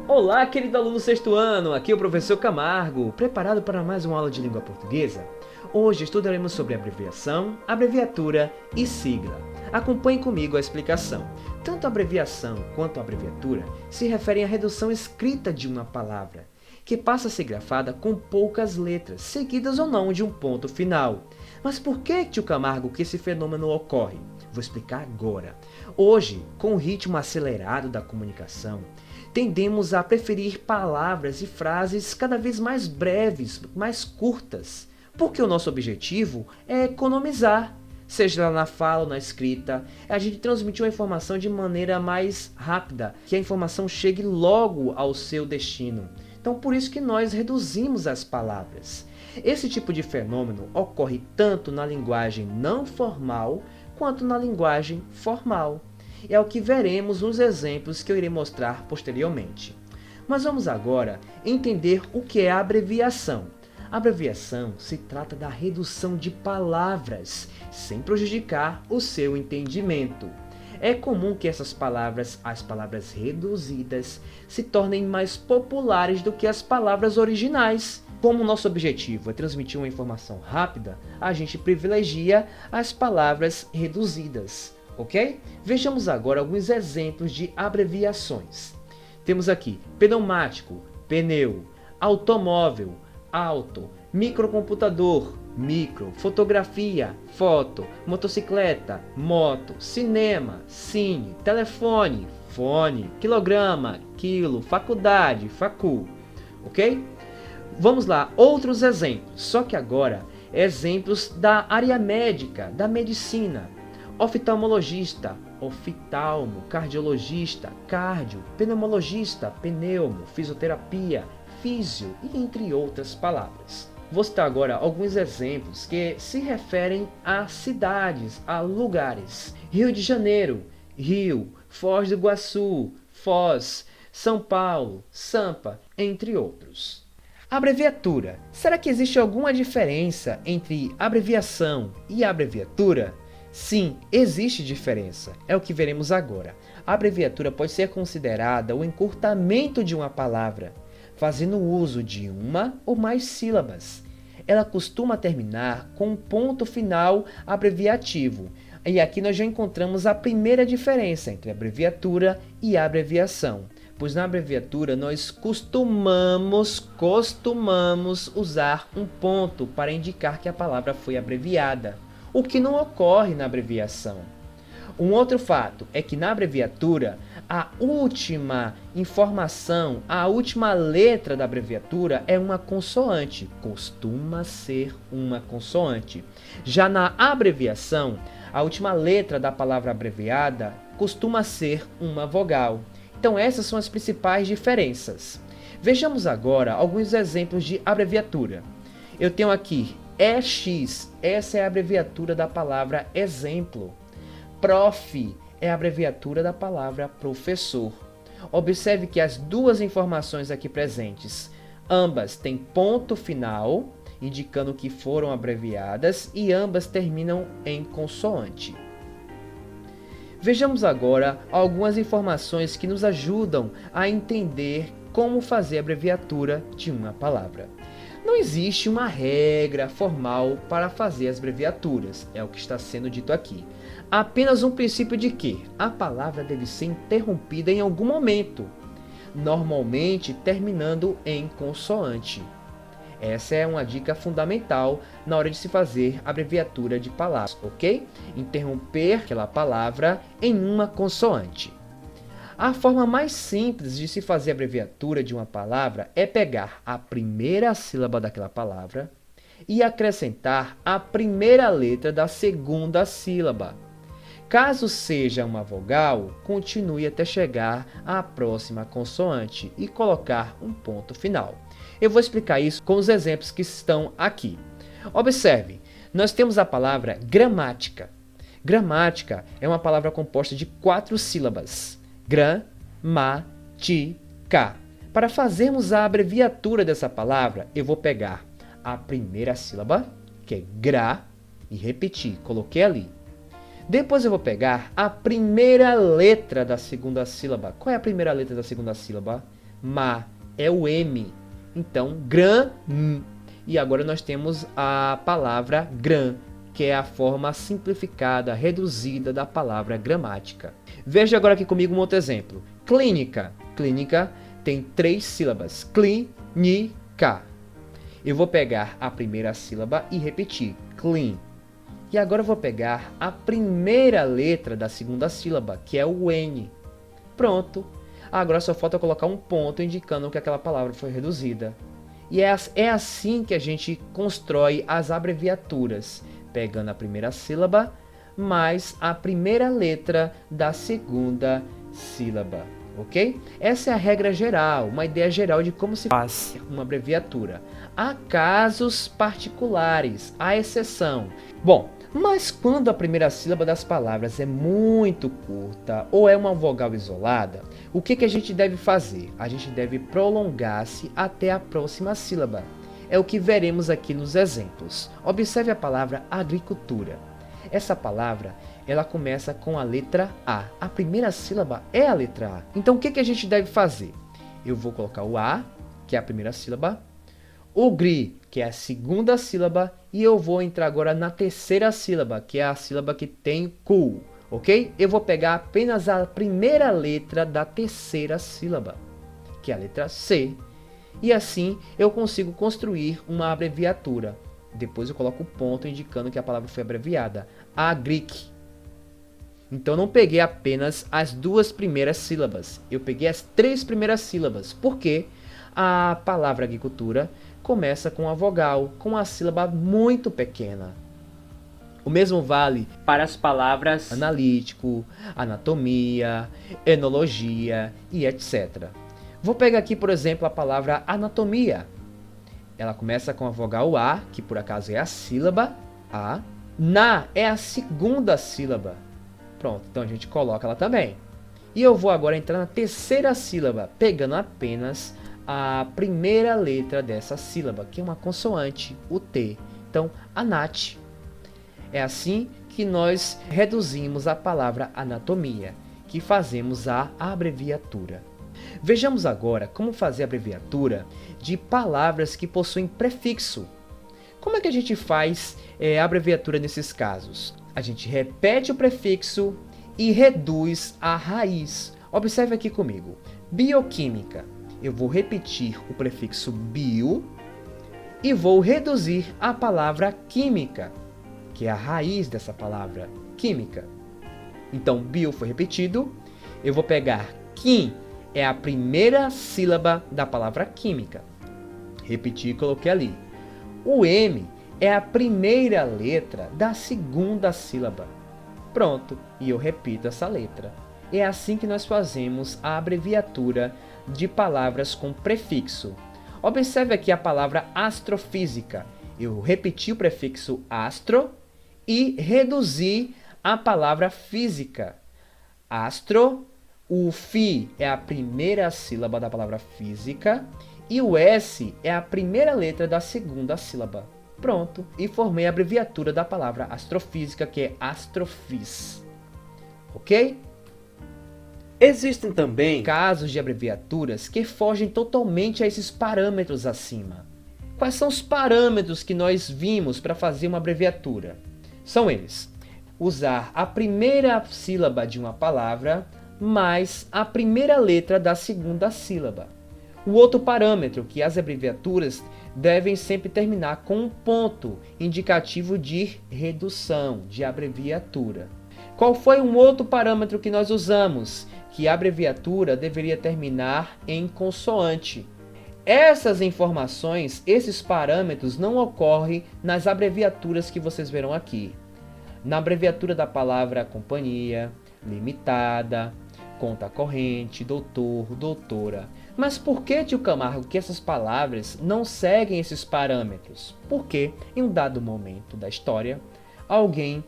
Olá, querido aluno do sexto ano, aqui é o professor Camargo, preparado para mais uma aula de língua portuguesa? Hoje estudaremos sobre abreviação, abreviatura e sigla. Acompanhe comigo a explicação. Tanto a abreviação quanto a abreviatura se referem à redução escrita de uma palavra, que passa a ser grafada com poucas letras, seguidas ou não de um ponto final. Mas por que, tio Camargo, que esse fenômeno ocorre? Vou explicar agora. Hoje, com o ritmo acelerado da comunicação, tendemos a preferir palavras e frases cada vez mais breves, mais curtas, porque o nosso objetivo é economizar, seja na fala ou na escrita, a gente transmitir uma informação de maneira mais rápida, que a informação chegue logo ao seu destino. Então, por isso que nós reduzimos as palavras. Esse tipo de fenômeno ocorre tanto na linguagem não formal quanto na linguagem formal. É o que veremos nos exemplos que eu irei mostrar posteriormente. Mas vamos agora entender o que é a abreviação. A abreviação se trata da redução de palavras, sem prejudicar o seu entendimento. É comum que essas palavras, as palavras reduzidas, se tornem mais populares do que as palavras originais. Como o nosso objetivo é transmitir uma informação rápida, a gente privilegia as palavras reduzidas. Ok? Vejamos agora alguns exemplos de abreviações. Temos aqui pneumático, pneu, automóvel, auto, microcomputador, micro, fotografia, foto, motocicleta, moto, cinema, cine, telefone, fone, quilograma, quilo, faculdade, facu. Ok? Vamos lá, outros exemplos, só que agora exemplos da área médica, da medicina. Oftalmologista, oftalmo, cardiologista, cardio, pneumologista, pneumo, fisioterapia, físio e entre outras palavras. Vou citar agora alguns exemplos que se referem a cidades, a lugares. Rio de Janeiro, Rio, Foz do Iguaçu, Foz, São Paulo, Sampa, entre outros. Abreviatura. Será que existe alguma diferença entre abreviação e abreviatura? Sim, existe diferença. É o que veremos agora. A abreviatura pode ser considerada o encurtamento de uma palavra, fazendo uso de uma ou mais sílabas. Ela costuma terminar com um ponto final abreviativo. E aqui nós já encontramos a primeira diferença entre abreviatura e abreviação. Pois na abreviatura nós costumamos usar um ponto para indicar que a palavra foi abreviada, o que não ocorre na abreviação. Um outro fato é que na abreviatura, a última informação, a última letra da abreviatura é uma consoante, costuma ser uma consoante. Já na abreviação, a última letra da palavra abreviada costuma ser uma vogal. Então essas são as principais diferenças. Vejamos agora alguns exemplos de abreviatura. Eu tenho aqui EX, essa é a abreviatura da palavra exemplo. Prof é a abreviatura da palavra professor. Observe que as duas informações aqui presentes, ambas têm ponto final, indicando que foram abreviadas, e ambas terminam em consoante. Vejamos agora algumas informações que nos ajudam a entender como fazer a abreviatura de uma palavra. Não existe uma regra formal para fazer as abreviaturas, é o que está sendo dito aqui. Há apenas um princípio de que a palavra deve ser interrompida em algum momento, normalmente terminando em consoante. Essa é uma dica fundamental na hora de se fazer abreviatura de palavras, ok? Interromper aquela palavra em uma consoante. A forma mais simples de se fazer abreviatura de uma palavra é pegar a primeira sílaba daquela palavra e acrescentar a primeira letra da segunda sílaba. Caso seja uma vogal, continue até chegar à próxima consoante e colocar um ponto final. Eu vou explicar isso com os exemplos que estão aqui. Observe, nós temos a palavra gramática. Gramática é uma palavra composta de 4 sílabas. Gra-ma-ti-ca. Para fazermos a abreviatura dessa palavra, eu vou pegar a primeira sílaba, que é gra, e repetir, coloquei ali. Depois eu vou pegar a primeira letra da segunda sílaba. Qual é a primeira letra da segunda sílaba? Ma, é o M. Então, gram. E agora nós temos a palavra gram, que é a forma simplificada, reduzida da palavra gramática. Veja agora aqui comigo um outro exemplo. Clínica. Clínica tem 3 sílabas. Clínica. Eu vou pegar a primeira sílaba e repetir. Clean. E agora eu vou pegar a primeira letra da segunda sílaba, que é o N. Pronto. Agora só falta colocar um ponto indicando que aquela palavra foi reduzida. E é assim que a gente constrói as abreviaturas, pegando a primeira sílaba mais a primeira letra da segunda sílaba. Ok? Essa é a regra geral, uma ideia geral de como se faz uma abreviatura. Há casos particulares, há exceção. Bom, mas quando a primeira sílaba das palavras é muito curta ou é uma vogal isolada, o que a gente deve fazer? A gente deve prolongar-se até a próxima sílaba. É o que veremos aqui nos exemplos. Observe a palavra agricultura. Essa palavra, ela começa com a letra A. A primeira sílaba é a letra A. Então, o que a gente deve fazer? Eu vou colocar o A, que é a primeira sílaba, o gri, que é a segunda sílaba, e eu vou entrar agora na terceira sílaba, que é a sílaba que tem cu, ok? Eu vou pegar apenas a primeira letra da terceira sílaba, que é a letra C, e assim eu consigo construir uma abreviatura. Depois eu coloco o ponto indicando que a palavra foi abreviada. Agric. Então eu não peguei apenas as 2 primeiras sílabas, eu peguei as 3 primeiras sílabas, porque a palavra agricultura começa com a vogal, com a sílaba muito pequena. O mesmo vale para as palavras analítico, anatomia, enologia e etc. Vou pegar aqui, por exemplo, a palavra anatomia. Ela começa com a vogal A, que por acaso é a sílaba A. Na é a segunda sílaba. Pronto, então a gente coloca ela também. E eu vou agora entrar na terceira sílaba, pegando apenas a primeira letra dessa sílaba, que é uma consoante, o T. Então, anat. É assim que nós reduzimos a palavra anatomia, que fazemos a abreviatura. Vejamos agora como fazer a abreviatura de palavras que possuem prefixo. Como é que a gente faz a abreviatura nesses casos? A gente repete o prefixo e reduz a raiz. Observe aqui comigo. Bioquímica. Eu vou repetir o prefixo bio e vou reduzir a palavra química, que é a raiz dessa palavra, química. Então, bio foi repetido. Eu vou pegar quim, é a primeira sílaba da palavra química. Repeti e coloquei ali. O M é a primeira letra da segunda sílaba. Pronto, e eu repito essa letra. É assim que nós fazemos a abreviatura de palavras com prefixo. Observe aqui a palavra astrofísica. Eu repeti o prefixo astro e reduzi a palavra física. Astro, o fi é a primeira sílaba da palavra física e o S é a primeira letra da segunda sílaba. Pronto, e formei a abreviatura da palavra astrofísica, que é astrofis. Ok? Existem também casos de abreviaturas que fogem totalmente a esses parâmetros acima. Quais são os parâmetros que nós vimos para fazer uma abreviatura? São eles: usar a primeira sílaba de uma palavra mais a primeira letra da segunda sílaba. O outro parâmetro, que as abreviaturas devem sempre terminar com um ponto indicativo de redução, de abreviatura. Qual foi um outro parâmetro que nós usamos? Que a abreviatura deveria terminar em consoante. Essas informações, esses parâmetros não ocorrem nas abreviaturas que vocês verão aqui. Na abreviatura da palavra companhia, limitada, conta corrente, doutor, doutora. Mas por que, tio Camargo, que essas palavras não seguem esses parâmetros? Porque em um dado momento da história, alguém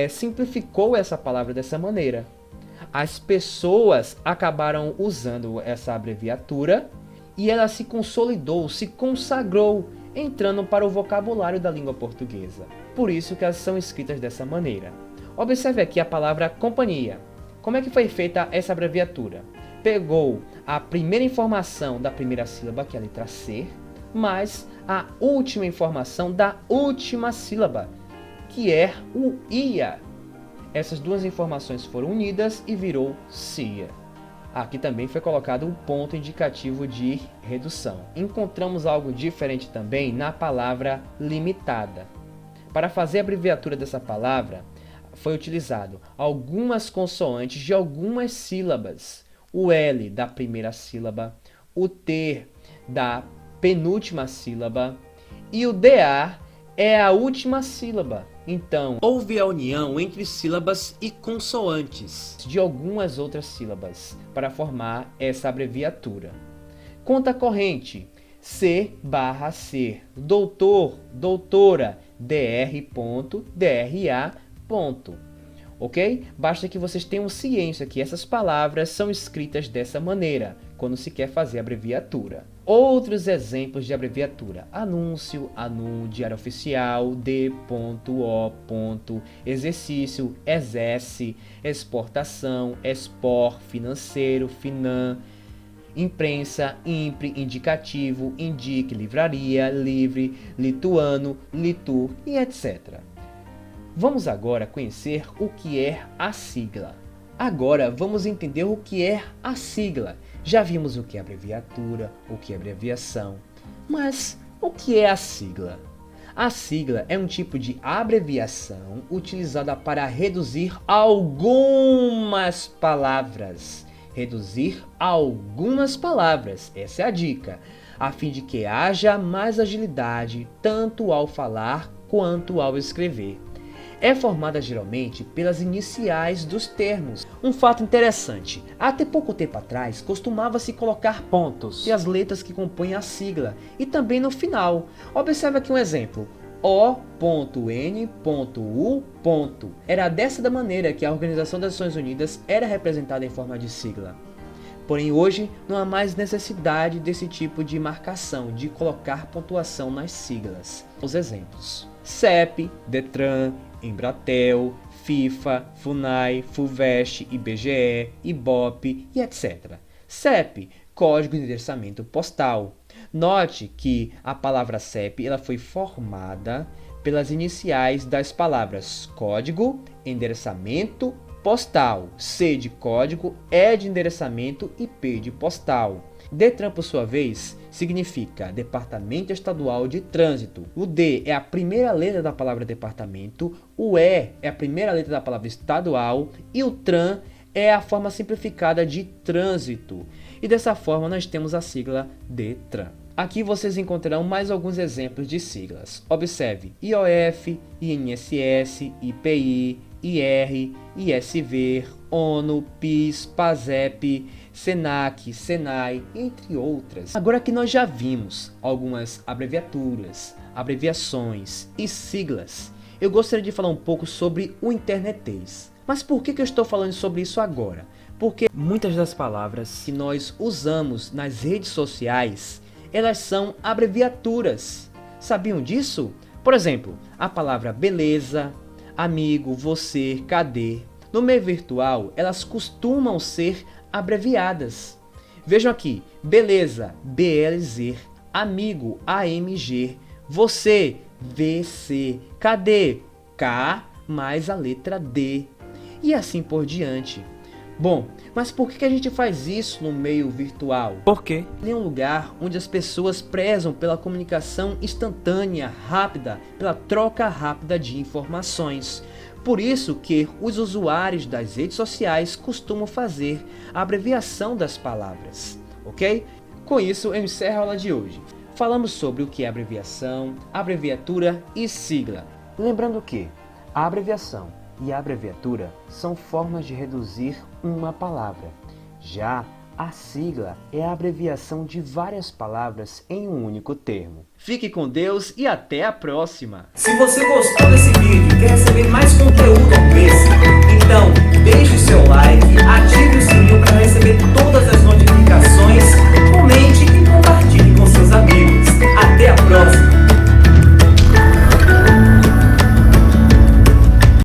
simplificou essa palavra dessa maneira. As pessoas acabaram usando essa abreviatura e ela se consolidou, se consagrou, entrando para o vocabulário da língua portuguesa. Por isso que elas são escritas dessa maneira. Observe aqui a palavra companhia. Como é que foi feita essa abreviatura? Pegou a primeira informação da primeira sílaba, que é a letra C, mais a última informação da última sílaba, que é o ia. Essas duas informações foram unidas e virou cia. Aqui também foi colocado um ponto indicativo de redução. Encontramos algo diferente também na palavra limitada. Para fazer a abreviatura dessa palavra, foi utilizado algumas consoantes de algumas sílabas. O L da primeira sílaba, o T da penúltima sílaba e o DA é a última sílaba. Então, houve a união entre sílabas e consoantes de algumas outras sílabas para formar essa abreviatura. Conta corrente: C/C, doutor, doutora, dr.dra. Ok? Basta que vocês tenham ciência que essas palavras são escritas dessa maneira, quando se quer fazer abreviatura. Outros exemplos de abreviatura: anúncio, anun, diário oficial, D.O. exercício, exerce, exportação, expor, financeiro, finan, imprensa, impre, indicativo, indique, livraria, livre, lituano, litur e etc. Vamos agora conhecer o que é a sigla. Agora vamos entender o que é a sigla. Já vimos o que é abreviatura, o que é abreviação. Mas o que é a sigla? A sigla é um tipo de abreviação utilizada para reduzir algumas palavras. Reduzir algumas palavras, essa é a dica, a fim de que haja mais agilidade tanto ao falar quanto ao escrever. É formada geralmente pelas iniciais dos termos. Um fato interessante: até pouco tempo atrás costumava-se colocar pontos e as letras que compõem a sigla, e também no final. Observe aqui um exemplo: O.N.U. Era dessa maneira que a Organização das Nações Unidas era representada em forma de sigla. Porém, hoje não há mais necessidade desse tipo de marcação, de colocar pontuação nas siglas. Os exemplos: CEP, DETRAN, Embratel, FIFA, FUNAI, FUVEST, IBGE, IBOPE e etc. CEP, Código de Endereçamento Postal. Note que a palavra CEP ela foi formada pelas iniciais das palavras código, endereçamento, postal. C de código, E de endereçamento e P de postal. DETRAN, por sua vez, significa Departamento Estadual de Trânsito. O D é a primeira letra da palavra departamento, o E é a primeira letra da palavra estadual e o TRAN é a forma simplificada de trânsito. E dessa forma nós temos a sigla DETRAN. Aqui vocês encontrarão mais alguns exemplos de siglas. Observe: IOF, INSS, IPI, IR, ISV, ONU, PIS, PASEP, SENAC, SENAI, entre outras. Agora que nós já vimos algumas abreviaturas, abreviações e siglas, eu gostaria de falar um pouco sobre o internetês. Mas por que eu estou falando sobre isso agora? Porque muitas das palavras que nós usamos nas redes sociais, elas são abreviaturas. Sabiam disso? Por exemplo, a palavra beleza, amigo, você, cadê? No meio virtual, elas costumam ser abreviadas. Vejam aqui: beleza, BLZ, amigo, AMG, você, VC, cadê? K mais a letra D. E assim por diante. Bom, mas por que a gente faz isso no meio virtual? Porque é um lugar onde as pessoas prezam pela comunicação instantânea, rápida, pela troca rápida de informações. Por isso que os usuários das redes sociais costumam fazer a abreviação das palavras, ok? Com isso eu encerro a aula de hoje. Falamos sobre o que é abreviação, abreviatura e sigla. Lembrando que a abreviação e a abreviatura são formas de reduzir uma palavra. Já A sigla é a abreviação de várias palavras em um único termo. Fique com Deus e até a próxima! Se você gostou desse vídeo,